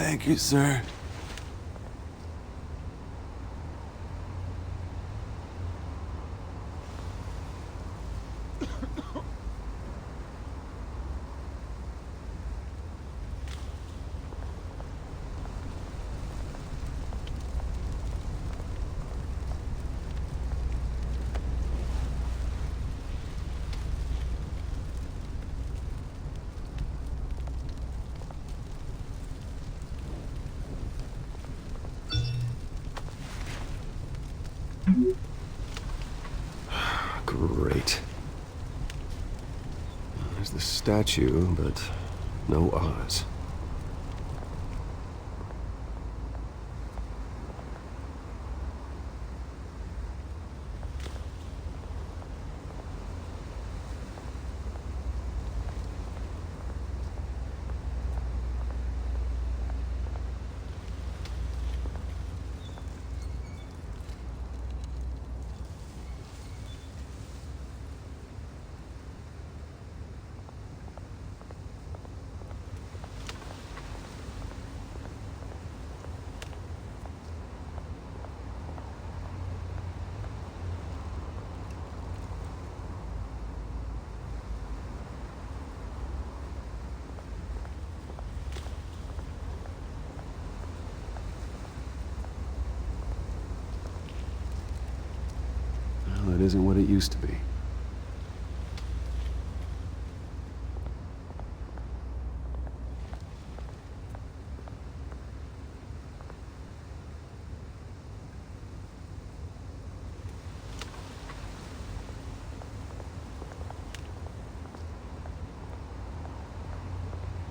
Thank you, sir. Great. There's the statue, but no Oz. Well, it isn't what it used to be.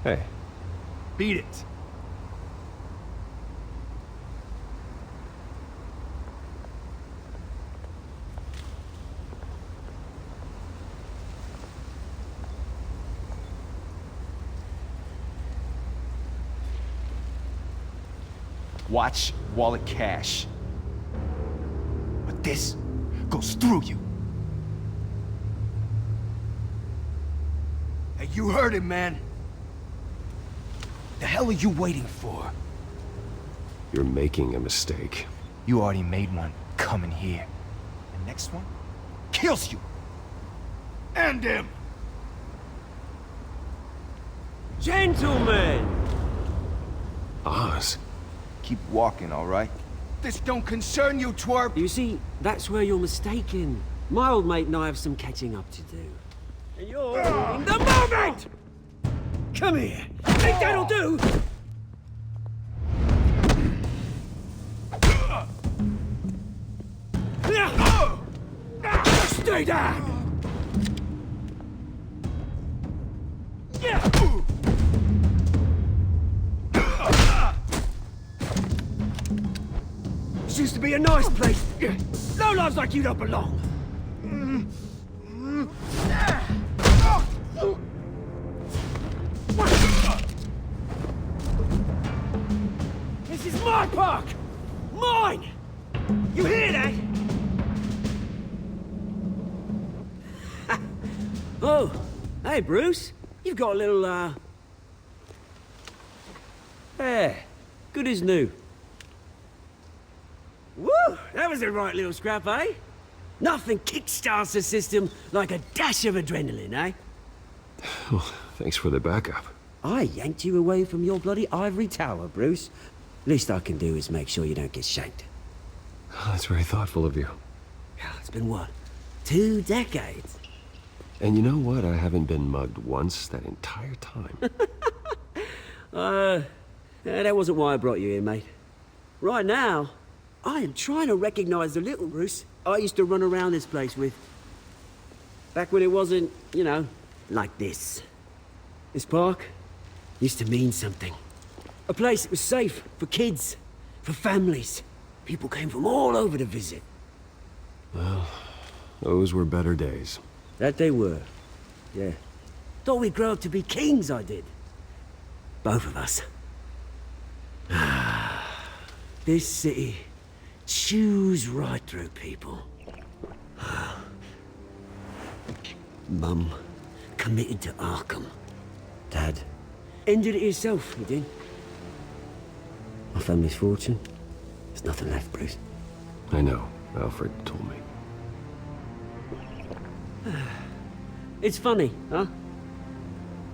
Hey. Beat it. Watch wallet cash. But this goes through you. Hey, you heard him, man. The hell are you waiting for? You're making a mistake. You already made one coming here. The next one kills you. And him. Gentlemen! Oz? Keep walking, all right? This don't concern you, twerp. You see, that's where you're mistaken. My old mate and I have some catching up to do. And you're in the moment! Come here. Think that'll do? Stay down! This used to be a nice place. No lives like you don't belong. This is my park! Mine! You hear that? Oh, hey Bruce. You've got a little, There. Good as new. Woo! That was a right little scrap, eh? Nothing kickstarts the system like a dash of adrenaline, eh? Well, thanks for the backup. I yanked you away from your bloody ivory tower, Bruce. Least I can do is make sure you don't get shanked. Oh, that's very thoughtful of you. It's been what? 2 decades? And you know what? I haven't been mugged once that entire time. That wasn't why I brought you here, mate. Right now, I am trying to recognize the little Bruce I used to run around this place with. Back when it wasn't, you know, like this. This park used to mean something. A place that was safe for kids, for families. People came from all over to visit. Well, those were better days. That they were. Yeah. Thought we'd grow up to be kings, I did. Both of us. This city chews right through people. Mum committed to Arkham. Dad ended it yourself, you did. My family's fortune. There's nothing left, Bruce. I know. Alfred told me. It's funny, huh?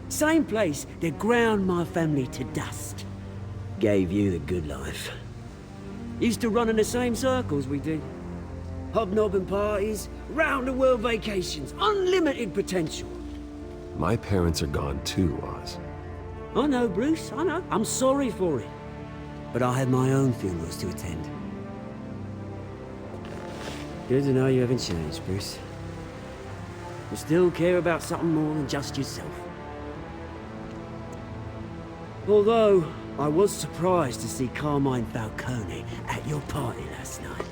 Same place that ground my family to dust. Gave you the good life. Used to run in the same circles we did. Hobnobbing parties, round-the-world vacations, unlimited potential. My parents are gone too, Oz. I know, Bruce, I know. I'm sorry for it. But I have my own funerals to attend. Good to know you haven't changed, Bruce. You still care about something more than just yourself. Although, I was surprised to see Carmine Falcone at your party last night.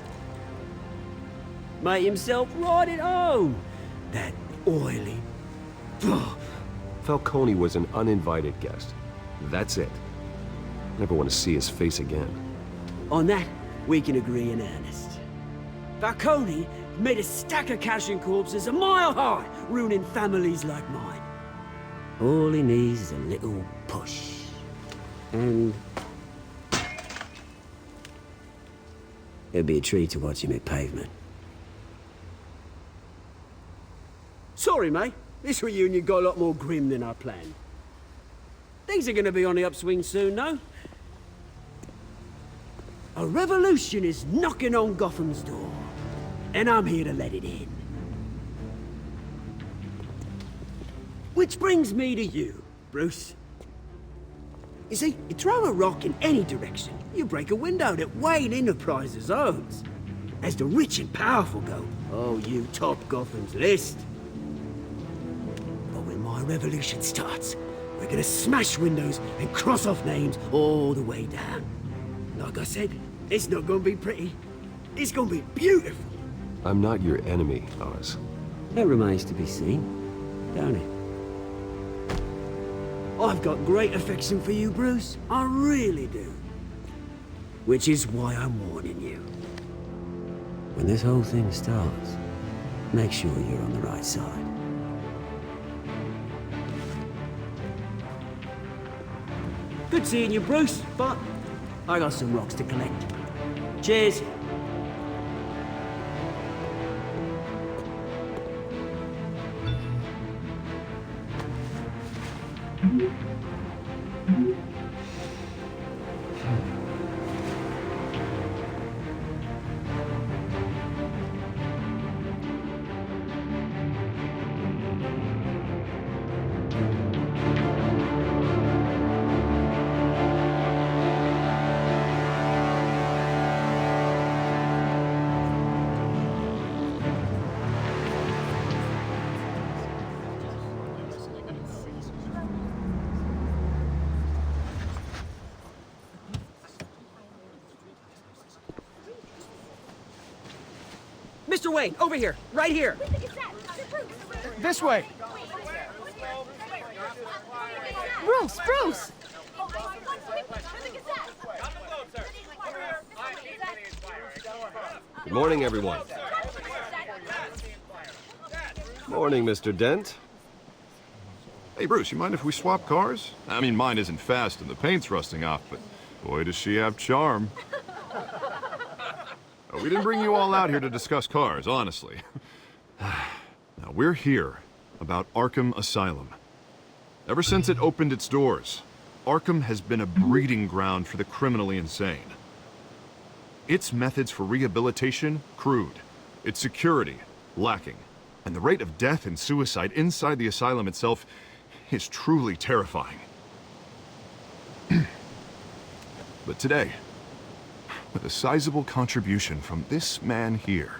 Made himself right at home. That oily... Falcone was an uninvited guest. That's it. Never want to see his face again. On that, we can agree in earnest. Falcone made a stack of cashing corpses a mile high, ruining families like mine. All he needs is a little push. And... it'll be a treat to watch him hit pavement. Sorry, mate. This reunion got a lot more grim than I planned. Things are gonna be on the upswing soon, though. A revolution is knocking on Gotham's door, and I'm here to let it in. Which brings me to you, Bruce. You see, you throw a rock in any direction, you break a window that Wayne Enterprises owns. As the rich and powerful go, oh, you top Gotham's list. But when my revolution starts, we're gonna smash windows and cross off names all the way down. Like I said, it's not gonna be pretty. It's gonna be beautiful. I'm not your enemy, Oz. That remains to be seen, don't it? I've got great affection for you, Bruce. I really do. Which is why I'm warning you. When this whole thing starts, make sure you're on the right side. Good seeing you, Bruce, but I got some rocks to collect. Cheers. Mr. Wayne, over here, right here. This way! Bruce, Bruce! Good morning, everyone. Morning, Mr. Dent. Hey, Bruce, you mind if we swap cars? I mean, mine isn't fast and the paint's rusting off, but boy, does she have charm. We didn't bring you all out here to discuss cars, honestly. Now, we're here about Arkham Asylum. Ever since it opened its doors, Arkham has been a breeding ground for the criminally insane. Its methods for rehabilitation, crude. Its security, lacking. And the rate of death and suicide inside the asylum itself is truly terrifying. But today, with a sizable contribution from this man here,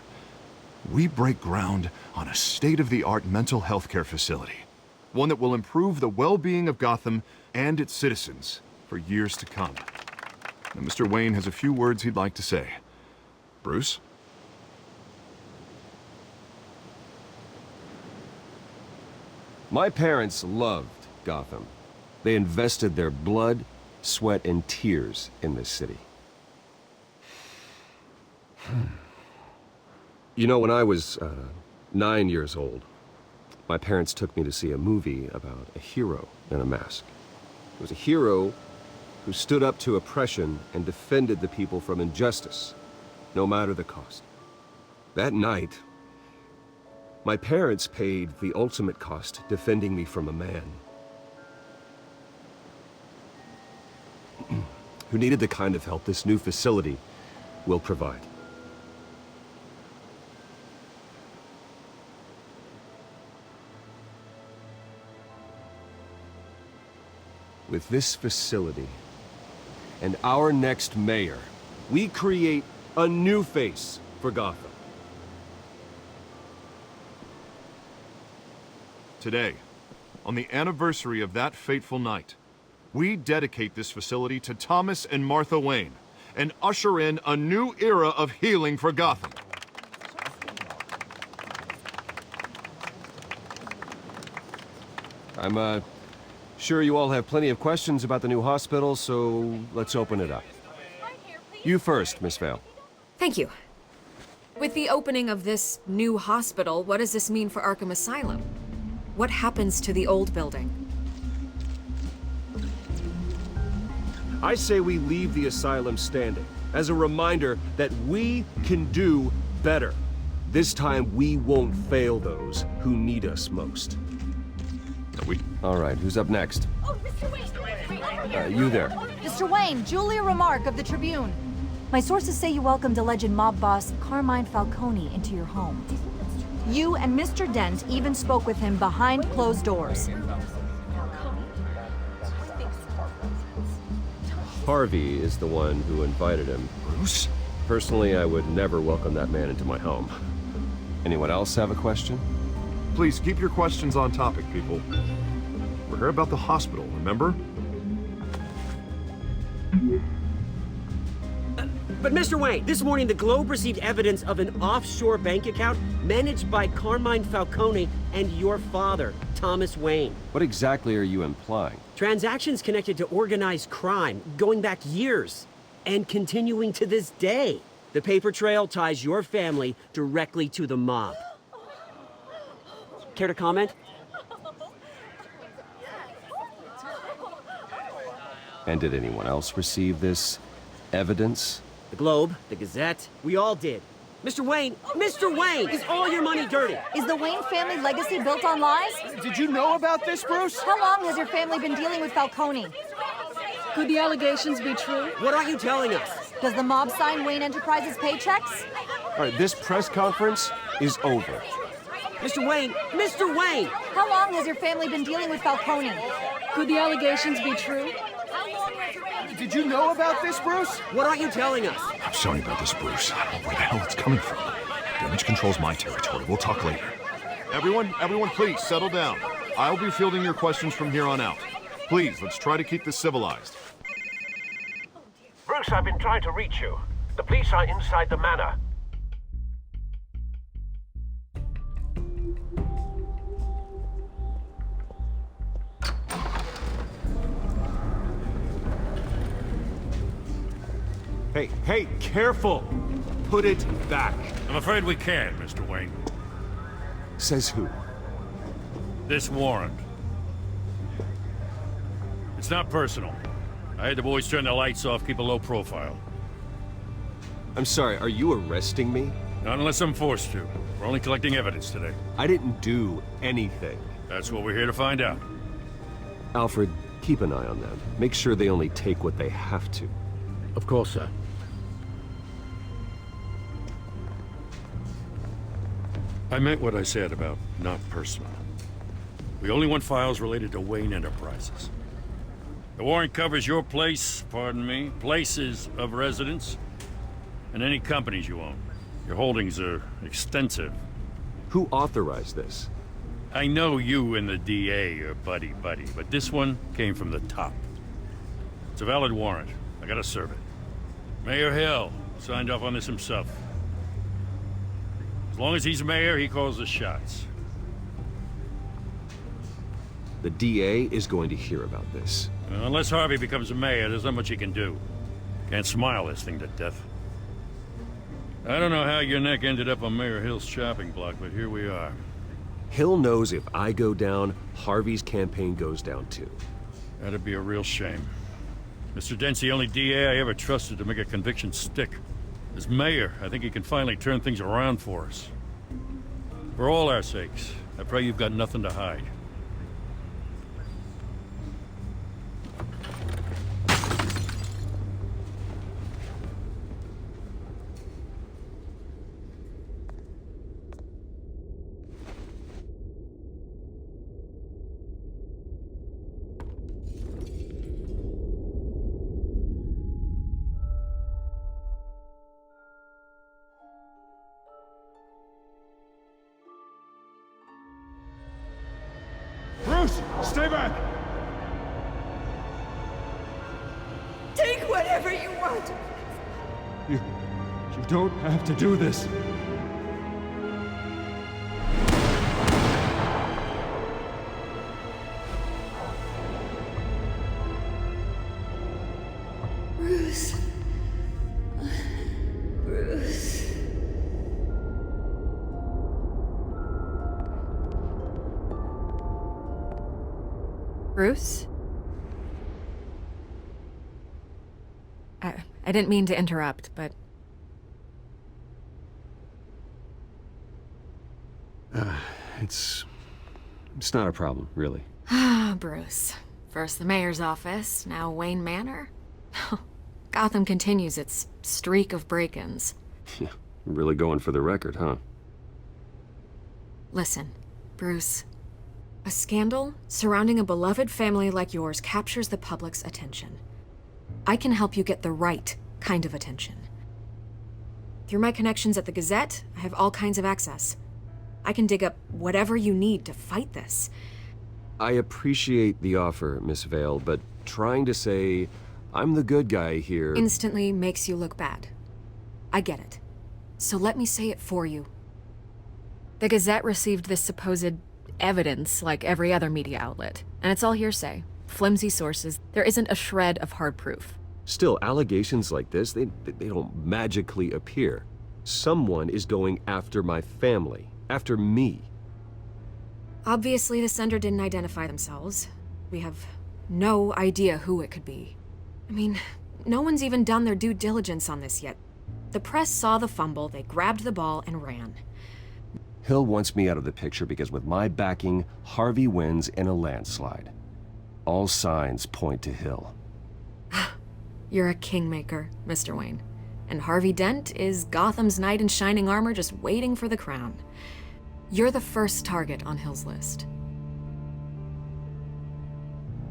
we break ground on a state-of-the-art mental health care facility. One that will improve the well-being of Gotham and its citizens for years to come. Now, Mr. Wayne has a few words he'd like to say. Bruce? My parents loved Gotham. They invested their blood, sweat, and tears in this city. You know, when I was 9 years old, my parents took me to see a movie about a hero in a mask. It was a hero who stood up to oppression and defended the people from injustice, no matter the cost. That night, my parents paid the ultimate cost defending me from a man who needed the kind of help this new facility will provide. With this facility and our next mayor, we create a new face for Gotham. Today, on the anniversary of that fateful night, we dedicate this facility to Thomas and Martha Wayne and usher in a new era of healing for Gotham. I'm sure you all have plenty of questions about the new hospital, so let's open it up. You first, Miss Vale. Thank you. With the opening of this new hospital, what does this mean for Arkham Asylum? What happens to the old building? I say we leave the asylum standing as a reminder that we can do better. This time we won't fail those who need us most. All right, who's up next? Oh, Mr. Wayne! You there. Mr. Wayne, Julia Remark of the Tribune. My sources say you welcomed alleged mob boss Carmine Falcone into your home. You and Mr. Dent even spoke with him behind closed doors. Harvey is the one who invited him. Bruce? Personally, I would never welcome that man into my home. Anyone else have a question? Please keep your questions on topic, people. We're here about the hospital, remember? But Mr. Wayne, this morning the Globe received evidence of an offshore bank account managed by Carmine Falcone and your father, Thomas Wayne. What exactly are you implying? Transactions connected to organized crime, going back years, and continuing to this day. The paper trail ties your family directly to the mob. Care to comment? And did anyone else receive this evidence? The Globe, the Gazette, we all did. Mr. Wayne, is all your money dirty? Is the Wayne family legacy built on lies? Did you know about this, Bruce? How long has your family been dealing with Falcone? Could the allegations be true? What are you telling us? Does the mob sign Wayne Enterprises paychecks? All right, this press conference is over. Mr. Wayne! How long has your family been dealing with Falcone? Could the allegations be true? Did you know about this, Bruce? What are you telling us? I'm sorry about this, Bruce. I don't know where the hell it's coming from. Damage control's my territory. We'll talk later. Everyone, please settle down. I'll be fielding your questions from here on out. Please, let's try to keep this civilized. Bruce, I've been trying to reach you. The police are inside the manor. Hey, careful! Put it back. I'm afraid we can't, Mr. Wayne. Says who? This warrant. It's not personal. I had the boys turn the lights off, keep a low profile. I'm sorry, are you arresting me? Not unless I'm forced to. We're only collecting evidence today. I didn't do anything. That's what we're here to find out. Alfred, keep an eye on them. Make sure they only take what they have to. Of course, sir. I meant what I said about not personal. We only want files related to Wayne Enterprises. The warrant covers your place, pardon me, places of residence, and any companies you own. Your holdings are extensive. Who authorized this? I know you and the DA are buddy-buddy, but this one came from the top. It's a valid warrant. I gotta serve it. Mayor Hill signed off on this himself. As long as he's mayor, he calls the shots. The DA is going to hear about this. Unless Harvey becomes a mayor, there's not much he can do. Can't smile this thing to death. I don't know how your neck ended up on Mayor Hill's chopping block, but here we are. Hill knows if I go down, Harvey's campaign goes down too. That'd be a real shame. Mr. Dent's the only DA I ever trusted to make a conviction stick. As mayor, I think he can finally turn things around for us. For all our sakes, I pray you've got nothing to hide. Bruce, stay back! Take whatever you want! You don't have to do this. Bruce. Bruce. Bruce? I didn't mean to interrupt, but... It's not a problem, really. Ah, Bruce. First the mayor's office, now Wayne Manor. Gotham continues its streak of break-ins. Yeah, really going for the record, huh? Listen, Bruce. A scandal surrounding a beloved family like yours captures the public's attention. I can help you get the right kind of attention. Through my connections at the Gazette, I have all kinds of access. I can dig up whatever you need to fight this. I appreciate the offer, Miss Vale, but trying to say I'm the good guy here... Instantly makes you look bad. I get it. So let me say it for you. The Gazette received this supposed evidence like every other media outlet, and it's all hearsay. Flimsy sources. There isn't a shred of hard proof. Still, allegations like this, they don't magically appear. Someone is going after my family, after me. Obviously, the sender didn't identify themselves. We have no idea who it could be. I mean, no one's even done their due diligence on this yet. The press saw the fumble, they grabbed the ball and ran. Hill wants me out of the picture because with my backing, Harvey wins in a landslide. All signs point to Hill. You're a kingmaker, Mr. Wayne. And Harvey Dent is Gotham's knight in shining armor just waiting for the crown. You're the first target on Hill's list.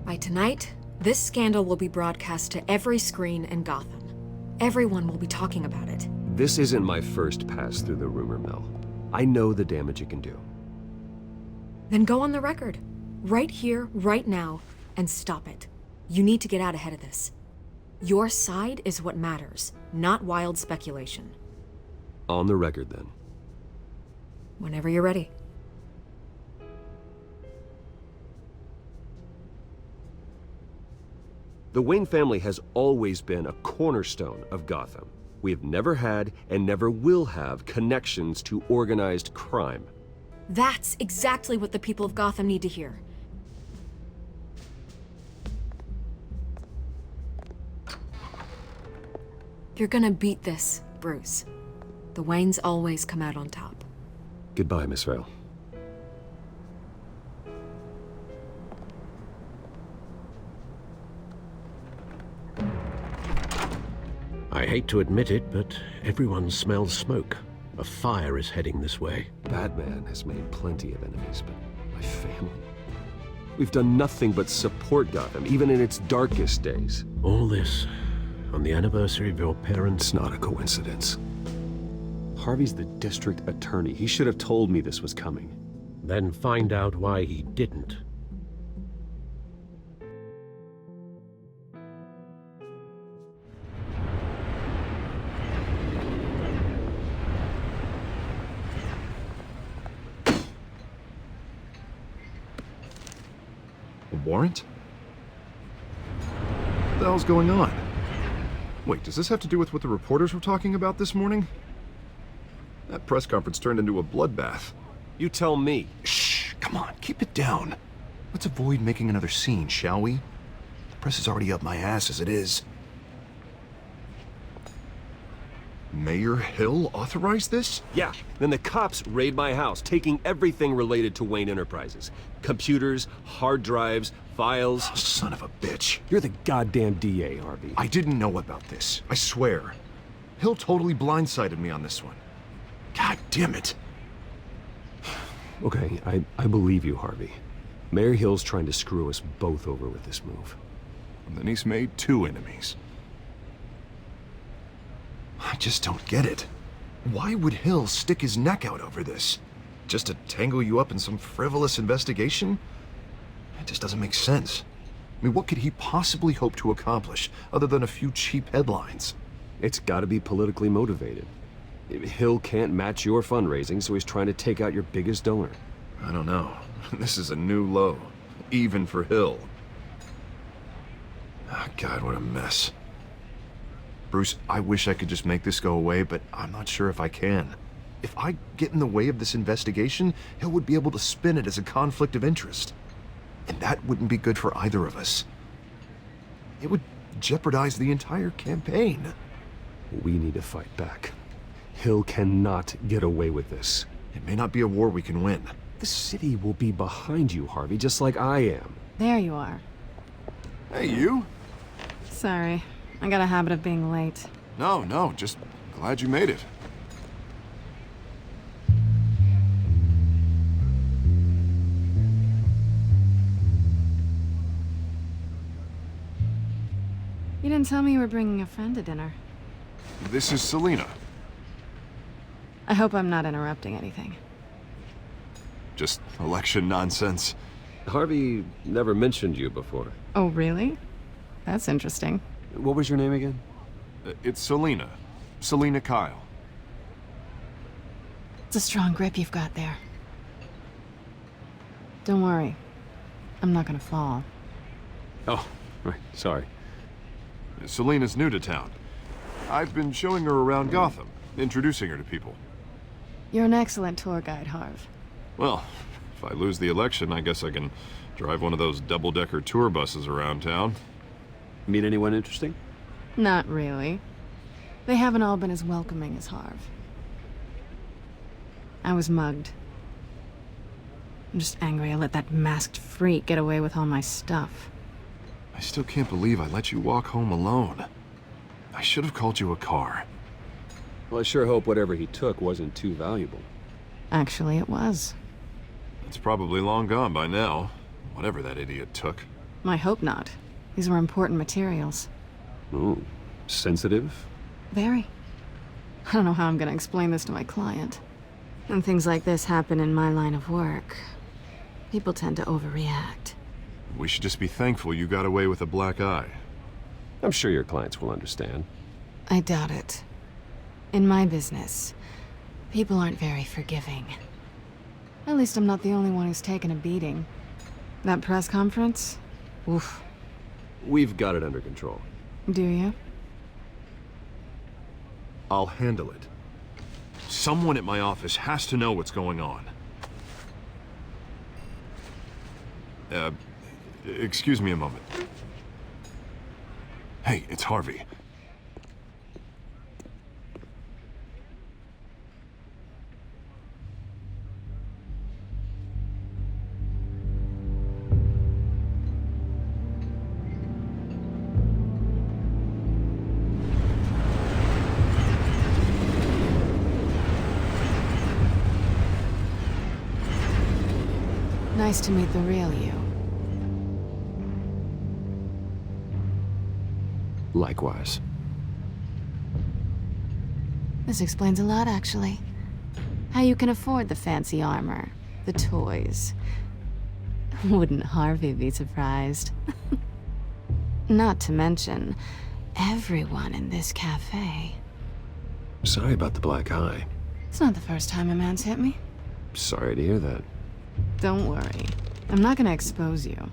By tonight, this scandal will be broadcast to every screen in Gotham. Everyone will be talking about it. This isn't my first pass through the rumor mill. I know the damage it can do. Then go on the record. Right here, right now, and stop it. You need to get out ahead of this. Your side is what matters, not wild speculation. On the record, then. Whenever you're ready. The Wayne family has always been a cornerstone of Gotham. We have never had and never will have connections to organized crime. That's exactly what the people of Gotham need to hear. You're gonna beat this, Bruce. The Waynes always come out on top. Goodbye, Miss Vale. I hate to admit it, but everyone smells smoke. A fire is heading this way. Batman has made plenty of enemies, but my family... We've done nothing but support Gotham, even in its darkest days. All this on the anniversary of your parents'... It's not a coincidence. Harvey's the district attorney. He should have told me this was coming. Then find out why he didn't. A warrant? What the hell's going on? Wait, does this have to do with what the reporters were talking about this morning? That press conference turned into a bloodbath. You tell me. Shh, come on, keep it down. Let's avoid making another scene, shall we? Press is already up my ass as it is. Mayor Hill authorized this? Yeah, then the cops raid my house, taking everything related to Wayne Enterprises. Computers, hard drives, files. Oh, son of a bitch. You're the goddamn DA, Harvey. I didn't know about this. I swear. Hill totally blindsided me on this one. God damn it. Okay, I believe you, Harvey. Mayor Hill's trying to screw us both over with this move. And then he's made 2 enemies. I just don't get it. Why would Hill stick his neck out over this? Just to tangle you up in some frivolous investigation? It just doesn't make sense. I mean, what could he possibly hope to accomplish other than a few cheap headlines? It's gotta be politically motivated. Hill can't match your fundraising, so he's trying to take out your biggest donor. I don't know. This is a new low. Even for Hill. Oh, God, what a mess. Bruce, I wish I could just make this go away, but I'm not sure if I can. If I get in the way of this investigation, Hill would be able to spin it as a conflict of interest. And that wouldn't be good for either of us. It would jeopardize the entire campaign. We need to fight back. Hill cannot get away with this. It may not be a war we can win. The city will be behind you, Harvey, just like I am. There you are. Hey, you? Sorry. I got a habit of being late. No, just glad you made it. You didn't tell me you were bringing a friend to dinner. This is Selena. I hope I'm not interrupting anything. Just election nonsense. Harvey never mentioned you before. Oh, really? That's interesting. What was your name again? It's Selena. Selena Kyle. It's a strong grip you've got there. Don't worry. I'm not gonna fall. Oh, right, sorry. Selena's new to town. I've been showing her around Gotham, introducing her to people. You're an excellent tour guide, Harv. Well, if I lose the election, I guess I can drive one of those double-decker tour buses around town. Meet anyone interesting? Not really. They haven't all been as welcoming as Harv. I was mugged. I'm just angry I let that masked freak get away with all my stuff. I still can't believe I let you walk home alone. I should have called you a car. Well, I sure hope whatever he took wasn't too valuable. Actually, it was. It's probably long gone by now, whatever that idiot took. I hope not. These were important materials. Ooh, sensitive? Very. I don't know how I'm gonna explain this to my client. When things like this happen in my line of work, people tend to overreact. We should just be thankful you got away with a black eye. I'm sure your clients will understand. I doubt it. In my business, people aren't very forgiving. At least I'm not the only one who's taken a beating. That press conference? Oof. We've got it under control. Do you? I'll handle it. Someone at my office has to know what's going on. Excuse me a moment. Hey, it's Harvey. Nice to meet the real you. Likewise. This explains a lot, actually. How you can afford the fancy armor, the toys. Wouldn't Harvey be surprised? Not to mention, everyone in this cafe. Sorry about the black eye. It's not the first time a man's hit me. Sorry to hear that. Don't worry. I'm not gonna expose you.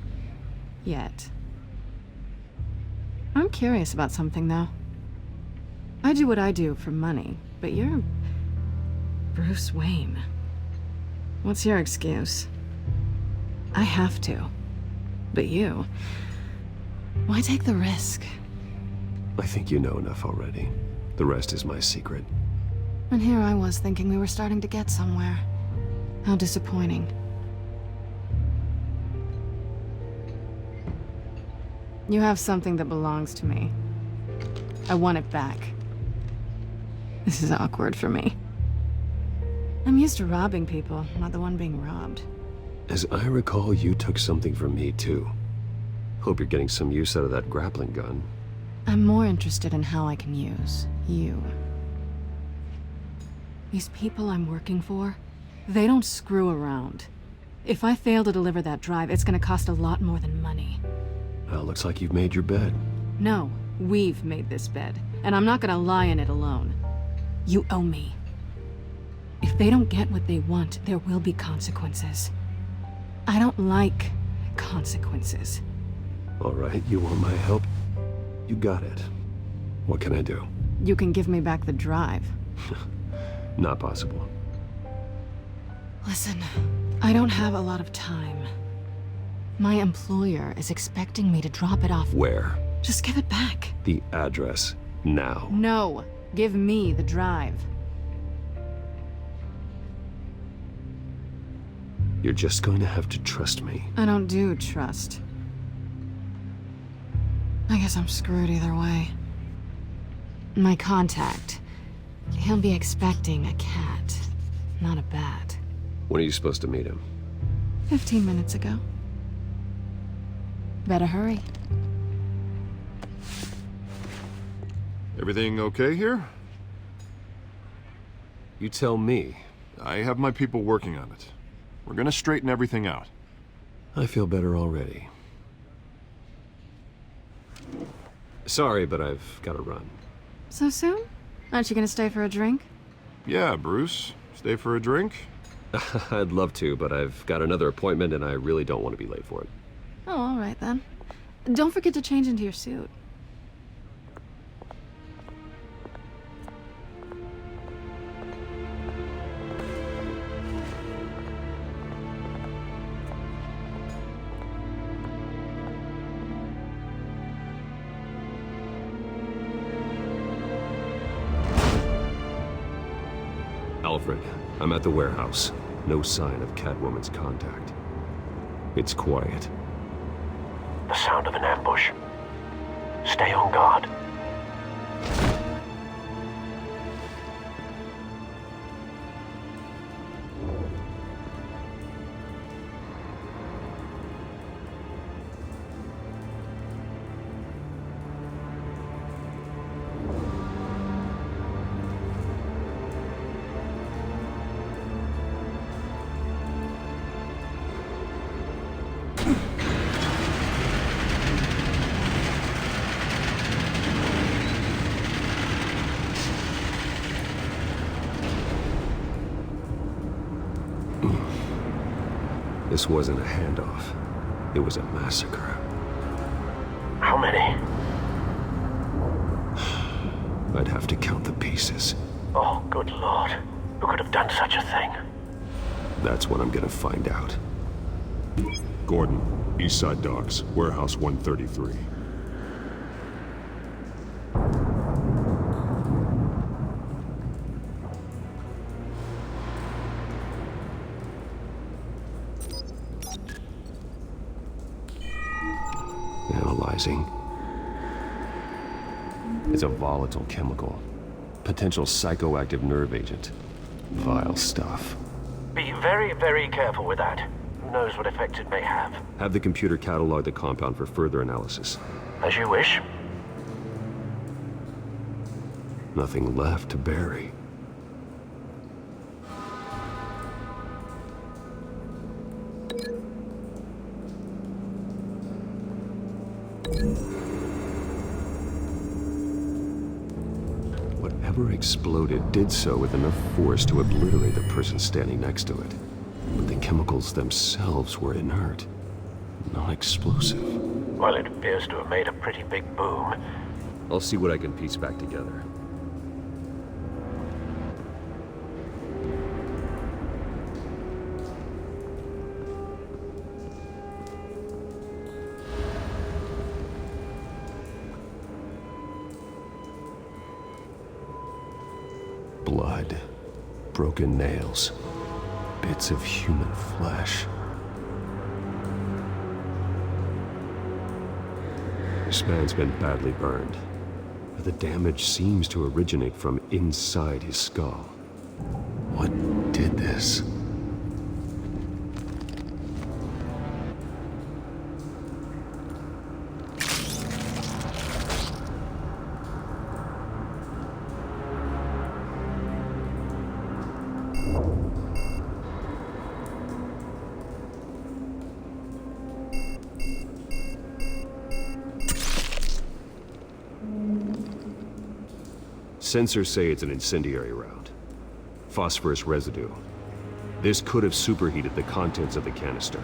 Yet. I'm curious about something, though. I do what I do for money, but you're... Bruce Wayne. What's your excuse? I have to. But you... Why take the risk? I think you know enough already. The rest is my secret. And here I was thinking we were starting to get somewhere. How disappointing. You have something that belongs to me. I want it back. This is awkward for me. I'm used to robbing people, not the one being robbed. As I recall, you took something from me, too. Hope you're getting some use out of that grappling gun. I'm more interested in how I can use you. These people I'm working for, they don't screw around. If I fail to deliver that drive, it's gonna cost a lot more than money. Well, looks like you've made your bed. No, we've made this bed, and I'm not gonna lie in it alone. You owe me. If they don't get what they want, there will be consequences. I don't like consequences. All right, you want my help? You got it. What can I do? You can give me back the drive. Not possible. Listen, I don't have a lot of time. My employer is expecting me to drop it off. Where? Just give it back. The address. Now. No, give me the drive. You're just going to have to trust me. I don't do trust. I guess I'm screwed either way. My contact. He'll be expecting a cat, not a bat. When are you supposed to meet him? 15 minutes ago. Better hurry. Everything okay here? You tell me. I have my people working on it. We're gonna straighten everything out. I feel better already. Sorry, but I've got to run. So soon? Aren't you gonna stay for a drink? Yeah, Bruce. Stay for a drink? I'd love to, but I've got another appointment and I really don't want to be late for it. Oh, all right then. Don't forget to change into your suit. Alfred, I'm at the warehouse. No sign of Catwoman's contact. It's quiet. The sound of an ambush. Stay on guard. This wasn't a handoff. It was a massacre. How many? I'd have to count the pieces. Oh, good lord. Who could have done such a thing? That's what I'm gonna find out. Gordon, Eastside Docks, Warehouse 133. Analyzing. It's a volatile chemical. Potential psychoactive nerve agent. Vile stuff. Be very, very careful with that. Who knows what effect it may have. Have the computer catalog the compound for further analysis. As you wish. Nothing left to bury. Whatever exploded did so with enough force to obliterate the person standing next to it. But the chemicals themselves were inert, non-explosive. Well, it appears to have made a pretty big boom. I'll see what I can piece back together. Blood, broken nails, bits of human flesh. This man's been badly burned, but the damage seems to originate from inside his skull. What did this? Sensors say it's an incendiary round. Phosphorus residue. This could have superheated the contents of the canister,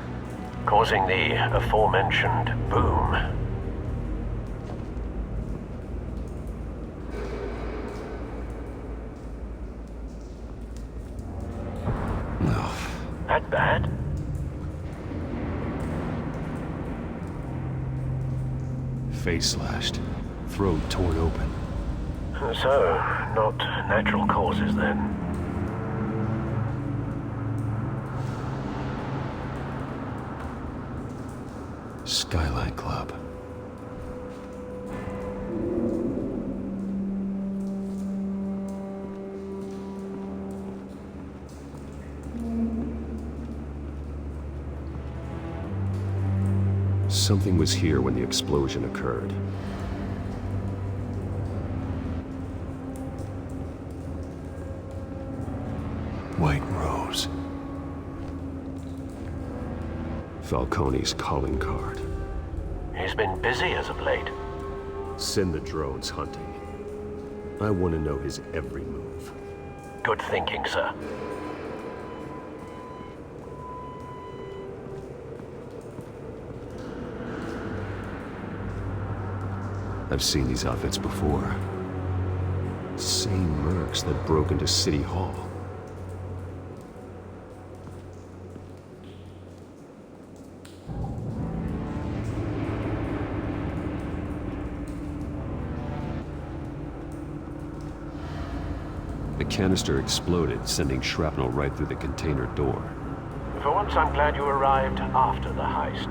causing the aforementioned boom. No. That bad? Face slashed, throat torn open. So, not natural causes then. Skyline Club. Something was here when the explosion occurred. White Rose. Falcone's calling card. He's been busy as of late. Send the drones hunting. I want to know his every move. Good thinking, sir. I've seen these outfits before. Same mercs that broke into City Hall. The canister exploded, sending shrapnel right through the container door. For once, I'm glad you arrived after the heist.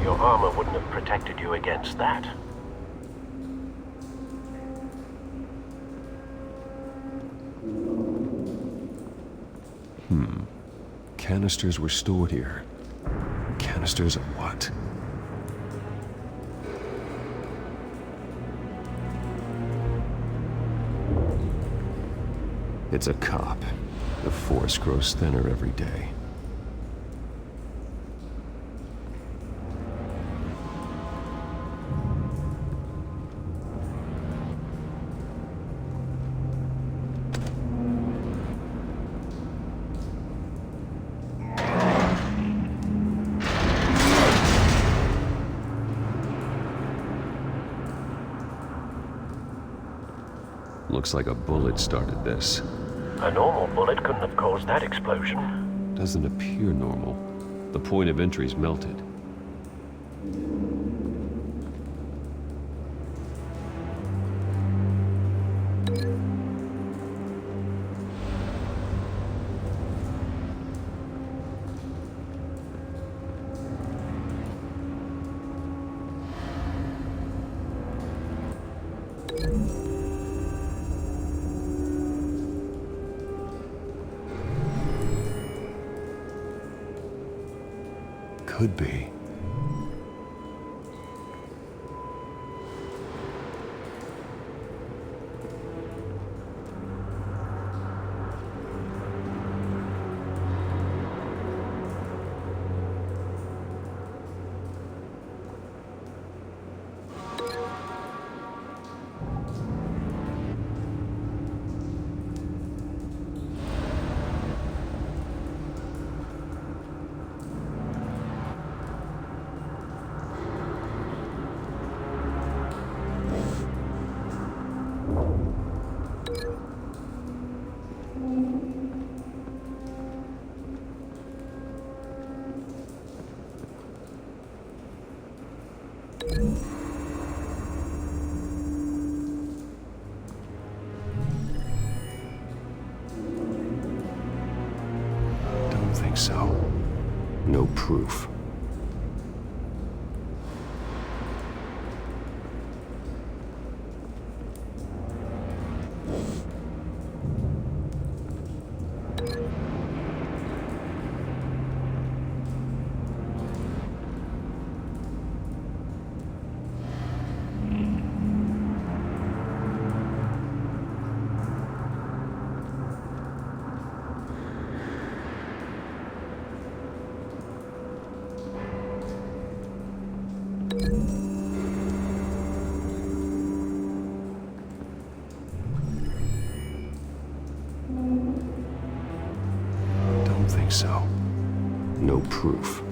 Your armor wouldn't have protected you against that. Canisters were stored here. Canisters of what? It's a cop. The force grows thinner every day. Looks like a bullet started this. A normal bullet couldn't have caused that explosion. Doesn't appear normal. The point of entry's melted. Could be. think so. No proof. Don't think so. No proof.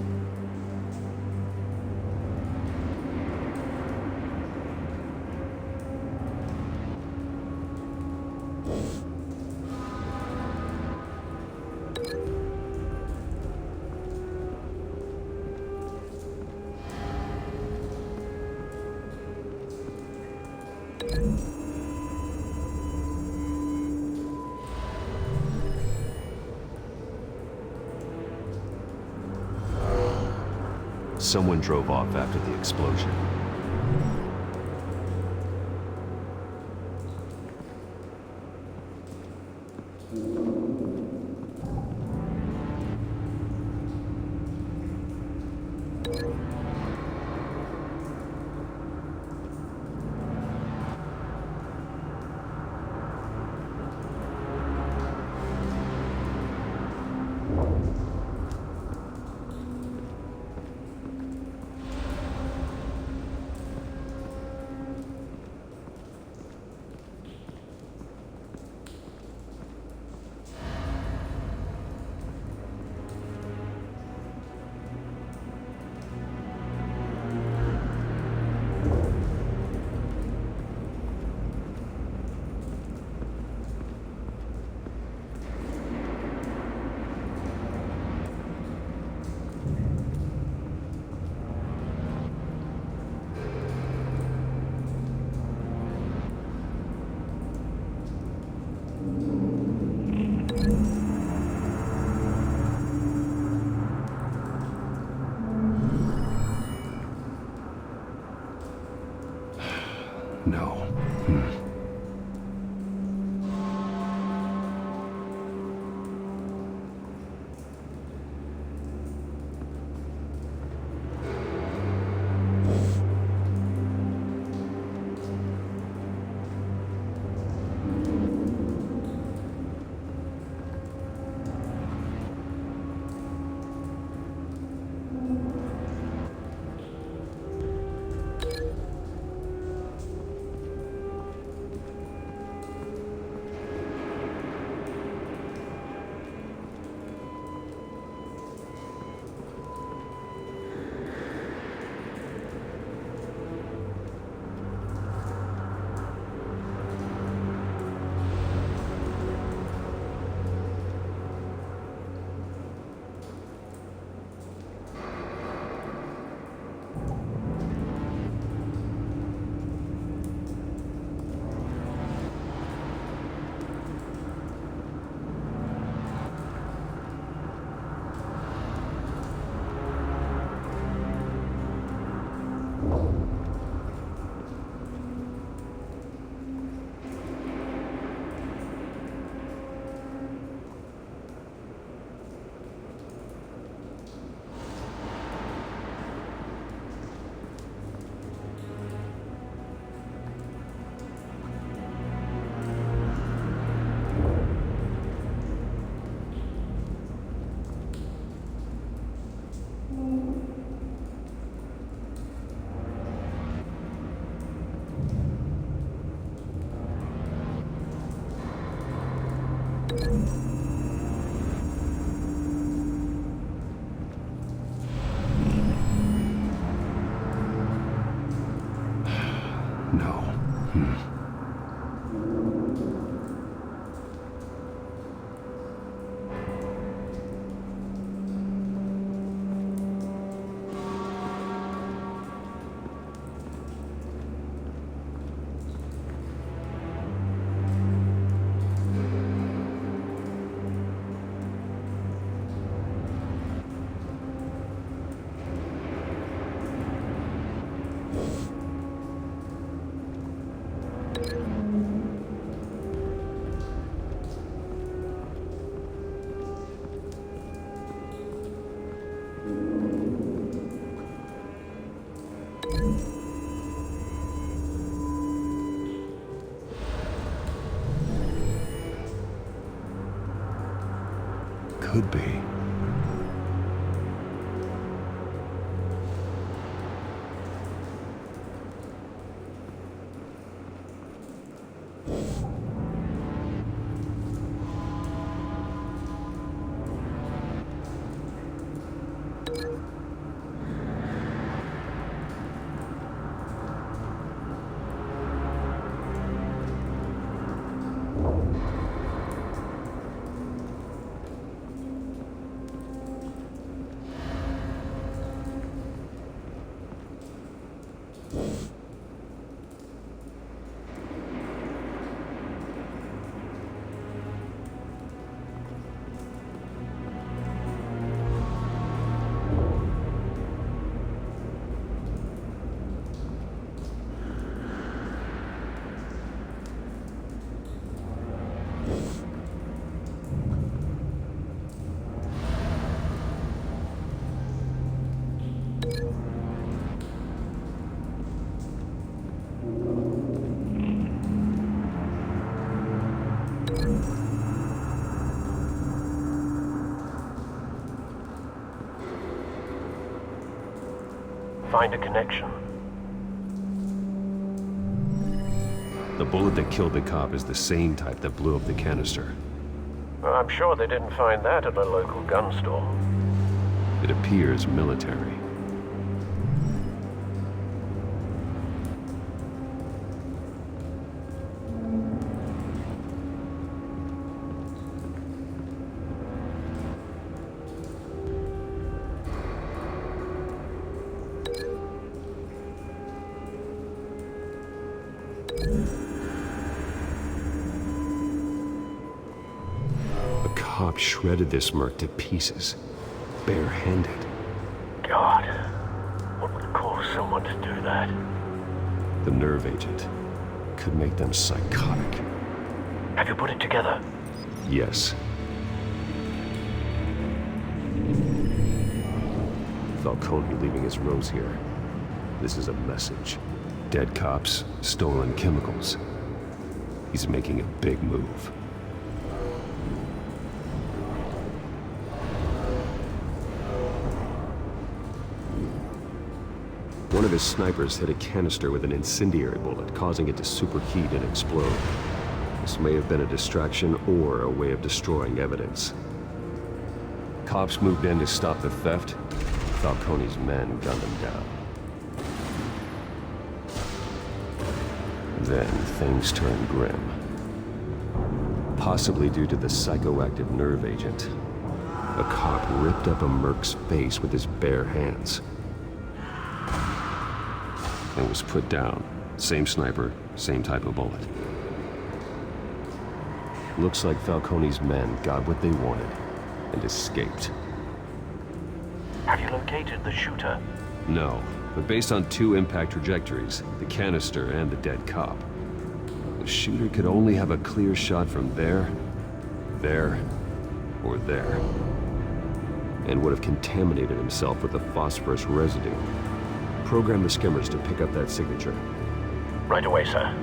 Someone drove off after the explosion. No. No. could be. Find a connection. The bullet that killed the cop is the same type that blew up the canister. Well, I'm sure they didn't find that at a local gun store. It appears military. Cop shredded this merc to pieces, barehanded. God, what would cause someone to do that? The nerve agent could make them psychotic. Have you put it together? Yes. Falcone leaving his rose here. This is a message. Dead cops, stolen chemicals. He's making a big move. One of his snipers hit a canister with an incendiary bullet, causing it to superheat and explode. This may have been a distraction or a way of destroying evidence. Cops moved in to stop the theft. Falcone's men gunned him down. Then things turned grim. Possibly due to the psychoactive nerve agent. A cop ripped up a merc's face with his bare hands. And was put down. Same sniper, same type of bullet. Looks like Falcone's men got what they wanted and escaped. Have you located the shooter? No, but based on two impact trajectories, the canister and the dead cop, the shooter could only have a clear shot from there, or there, and would have contaminated himself with the phosphorus residue. Program the skimmers to pick up that signature. Right away, sir.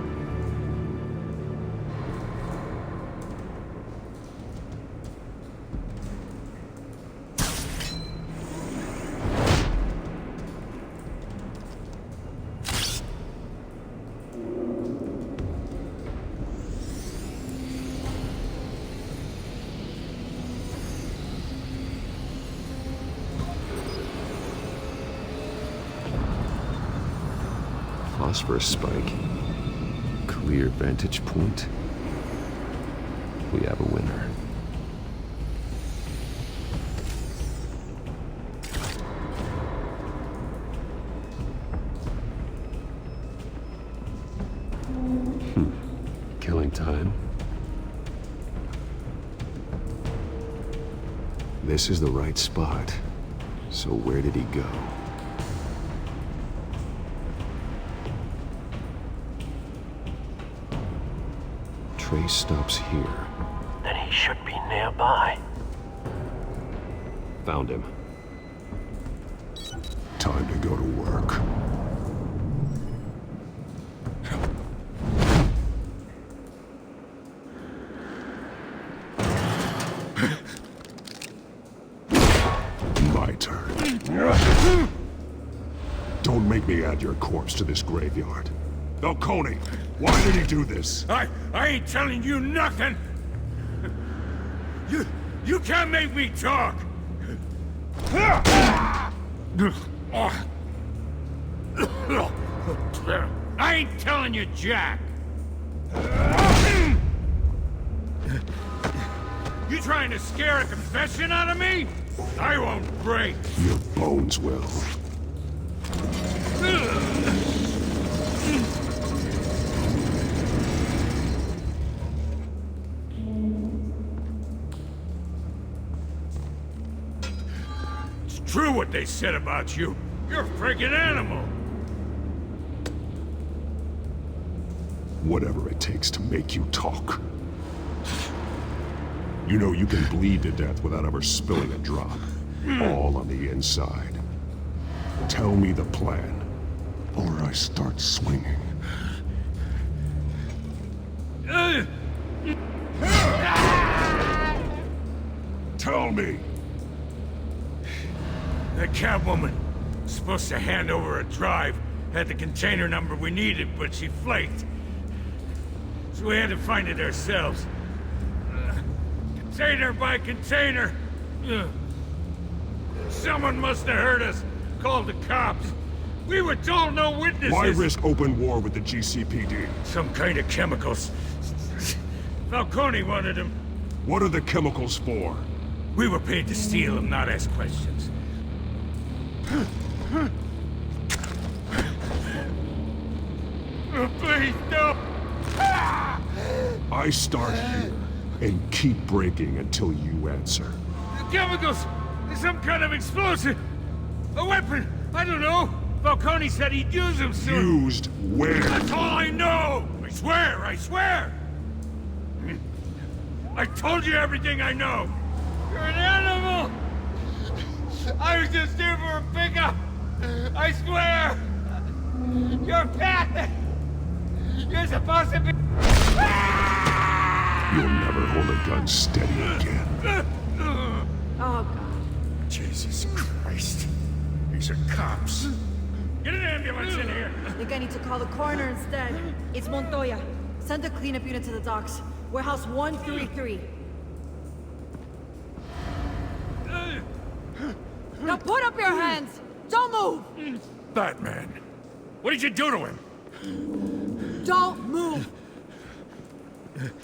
Phosphorus spike. Clear vantage point. We have a winner. Killing time. This is the right spot. So where did he go? Trace stops here. Then he should be nearby. Found him. Time to go to work. Don't make me add your corpse to this graveyard. Falcone, why did he do this? I ain't telling you nothing! You can't make me talk! I ain't telling you jack! You trying to scare a confession out of me? I won't break! Your bones will. It's true what they said about you. You're a freaking animal! Whatever it takes to make you talk. You know you can bleed to death without ever spilling a drop. All on the inside. Tell me the plan, or I start swinging. Tell me! That Catwoman was supposed to hand over a drive, had the container number we needed, but she flaked. So we had to find it ourselves. Container by container. Someone must have heard us, called the cops. We were told no witnesses. Why risk open war with the GCPD? Some kind of chemicals. Falcone wanted them. What are the chemicals for? We were paid to steal them, not ask questions. Please, no! I start here, and keep breaking until you answer. The chemicals! Some kind of explosive! A weapon! I don't know! Falcone said he'd use them soon! Used where? That's all I know! I swear! I swear! I told you everything I know! You're an animal! I was just here for a pickup! I swear! You're a pet! You're supposed to be... You'll never hold a gun steady again. Oh, God. Jesus Christ. These are cops. Get an ambulance in here! I think I need to call the coroner instead. It's Montoya. Send a cleanup unit to the docks. Warehouse 133. Now put up your hands! Don't move! Batman, what did you do to him? Don't move!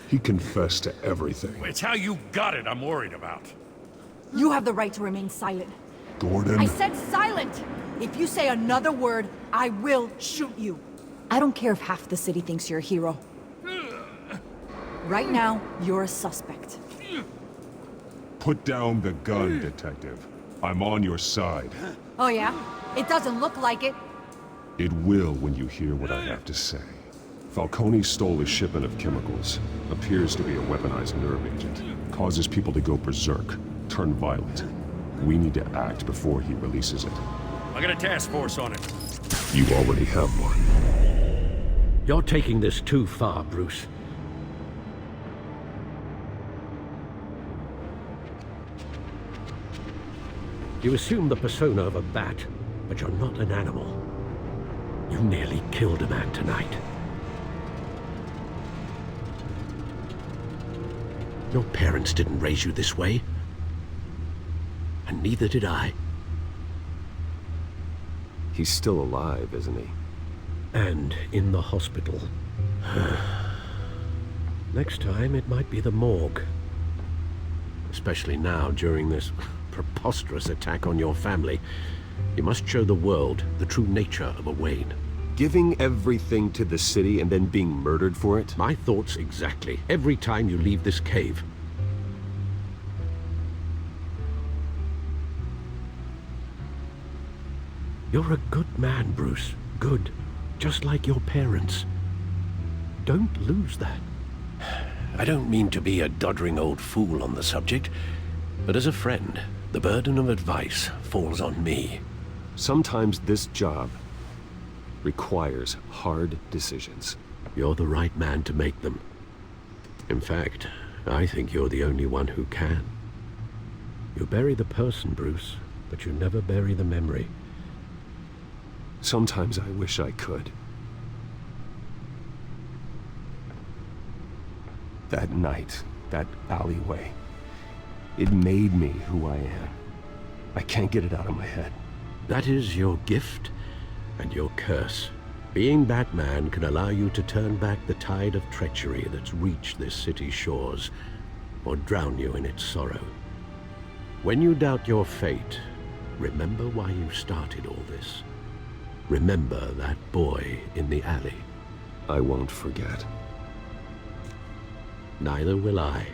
He confessed to everything. It's how you got it I'm worried about. You have the right to remain silent. Gordon? I said silent! If you say another word, I will shoot you. I don't care if half the city thinks you're a hero. Right now, you're a suspect. Put down the gun, Detective. I'm on your side. Oh yeah? It doesn't look like it. It will when you hear what I have to say. Falcone stole a shipment of chemicals. Appears to be a weaponized nerve agent. Causes people to go berserk, turn violent. We need to act before he releases it. I got a task force on it. You already have one. You're taking this too far, Bruce. You assume the persona of a bat, but you're not an animal. You nearly killed a man tonight. Your parents didn't raise you this way. And neither did I. He's still alive, isn't he? And in the hospital. Next time, it might be the morgue. Especially now, during this preposterous attack on your family. You must show the world the true nature of a Wayne. Giving everything to the city and then being murdered for it? My thoughts exactly. Every time you leave this cave. You're a good man, Bruce. Good. Just like your parents. Don't lose that. I don't mean to be a doddering old fool on the subject, but as a friend, the burden of advice falls on me. Sometimes this job requires hard decisions. You're the right man to make them. In fact, I think you're the only one who can. You bury the person, Bruce. but you never bury the memory. Sometimes I wish I could. That night, that alleyway, it made me who I am. I can't get it out of my head. That is your gift and your curse. Being Batman can allow you to turn back the tide of treachery that's reached this city's shores, or drown you in its sorrow. When you doubt your fate, remember why you started all this. Remember that boy in the alley. I won't forget. Neither will I.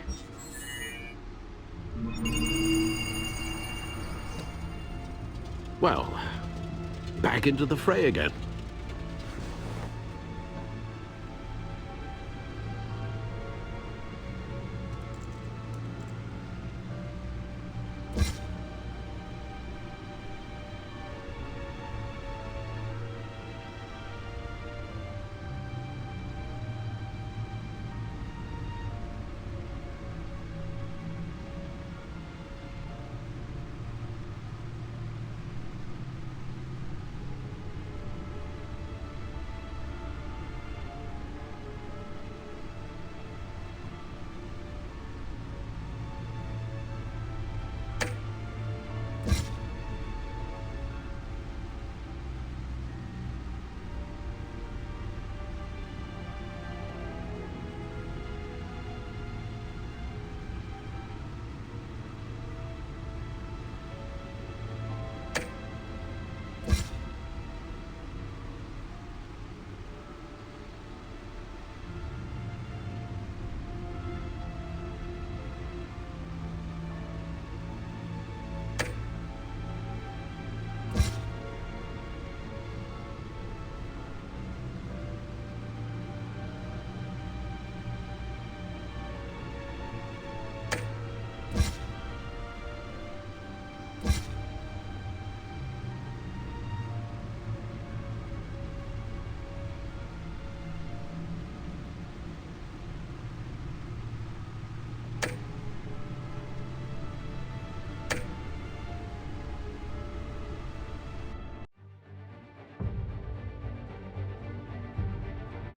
Well, back into the fray again.